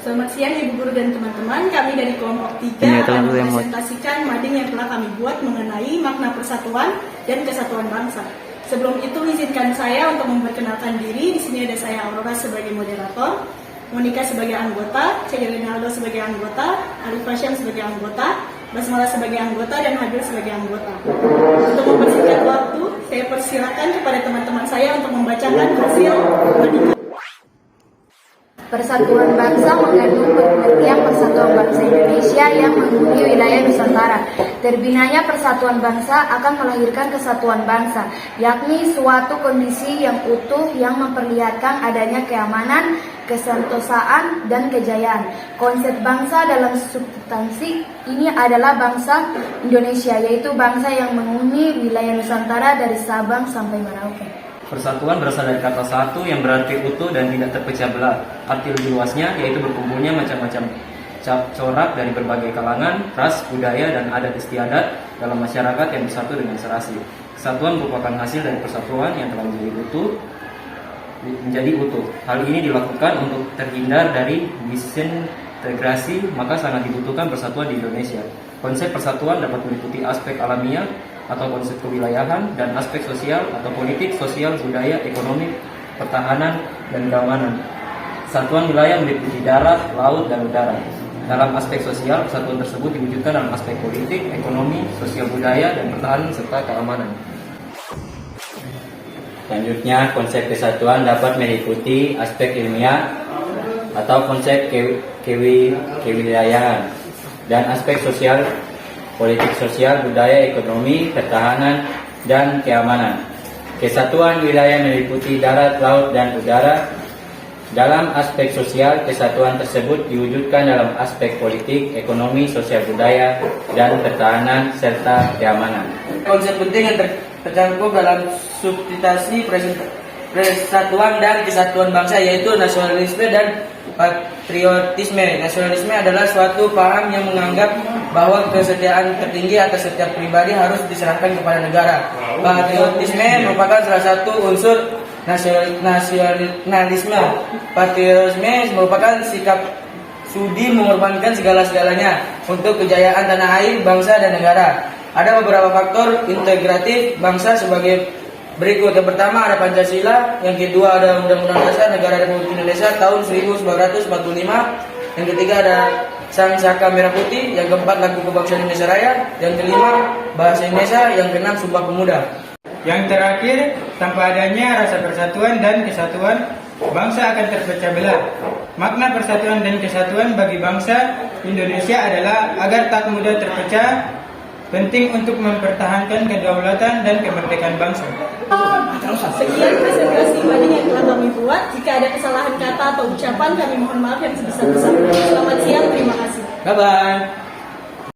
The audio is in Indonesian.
Selamat siang Ibu Guru dan teman-teman. Kami dari kelompok 3 akan mempresentasikan mading yang telah kami buat mengenai makna persatuan dan kesatuan bangsa. Sebelum itu izinkan saya untuk memperkenalkan diri. Di sini ada saya Aurora sebagai moderator, Monica sebagai anggota, Cek Rinaldo sebagai anggota, Alif Hasyam sebagai anggota, Basmala sebagai anggota, dan Habil sebagai anggota. Untuk mempersingkat waktu, saya persilakan kepada teman-teman saya untuk membacakan hasil mading. Persatuan bangsa mengandung pengertian persatuan bangsa Indonesia yang menghuni wilayah Nusantara. Terbinanya persatuan bangsa akan melahirkan kesatuan bangsa, yakni suatu kondisi yang utuh yang memperlihatkan adanya keamanan, kesentosaan, dan kejayaan. Konsep bangsa dalam substansi ini adalah bangsa Indonesia, yaitu bangsa yang menghuni wilayah Nusantara dari Sabang sampai Merauke. Persatuan berasal dari kata satu yang berarti utuh dan tidak terpecah belah. Arti lebih luasnya yaitu berkumpulnya macam-macam corak dari berbagai kalangan, ras, budaya, dan adat istiadat dalam masyarakat yang bersatu dengan serasi. Kesatuan merupakan hasil dari persatuan yang telah menjadi utuh. Hal ini dilakukan untuk terhindar dari disintegrasi, maka sangat dibutuhkan persatuan di Indonesia. Konsep persatuan dapat meliputi aspek alamiah atau konsep kewilayahan dan aspek sosial atau politik, sosial, budaya, ekonomi, pertahanan, dan keamanan. Kesatuan wilayah meliputi darat, laut, dan udara. Dalam aspek sosial, kesatuan tersebut diwujudkan dalam aspek politik, ekonomi, sosial budaya, dan pertahanan serta keamanan. Selanjutnya, konsep kesatuan dapat meliputi aspek ilmiah atau konsep kewilayahan dan aspek sosial, politik, sosial, budaya, ekonomi, pertahanan, dan keamanan. Kesatuan wilayah meliputi darat, laut, dan udara. Dalam aspek sosial, kesatuan tersebut diwujudkan dalam aspek politik, ekonomi, sosial, budaya, dan pertahanan, serta keamanan. Konsep penting yang tercantum dalam substansi persatuan dan kesatuan bangsa yaitu nasionalisme dan patriotisme. Nasionalisme adalah suatu paham yang menganggap bahwa kesetiaan tertinggi atas setiap pribadi harus diserahkan kepada negara. Patriotisme merupakan salah satu unsur nasionalisme. Patriotisme merupakan sikap sudi mengorbankan segala-galanya untuk kejayaan tanah air, bangsa, dan negara. Ada beberapa faktor integratif bangsa sebagai berikut. Yang pertama ada Pancasila, yang kedua ada Undang-Undang Dasar Negara Republik Indonesia tahun 1945, yang ketiga ada Sang Saka Merah Putih, yang keempat Lagu Kebangsaan Indonesia Raya, yang kelima Bahasa Indonesia, yang keenam Sumpah Pemuda. Yang terakhir, tanpa adanya rasa persatuan dan kesatuan, bangsa akan terpecah belah. Makna persatuan dan kesatuan bagi bangsa Indonesia adalah agar tak mudah terpecah, penting untuk mempertahankan kedaulatan dan kemerdekaan bangsa. Sekian presentasi mading yang telah kami buat. Jika ada kesalahan kata atau ucapan, kami mohon maaf yang sebesar-besarnya. Selamat siang, terima kasih. Bye-bye.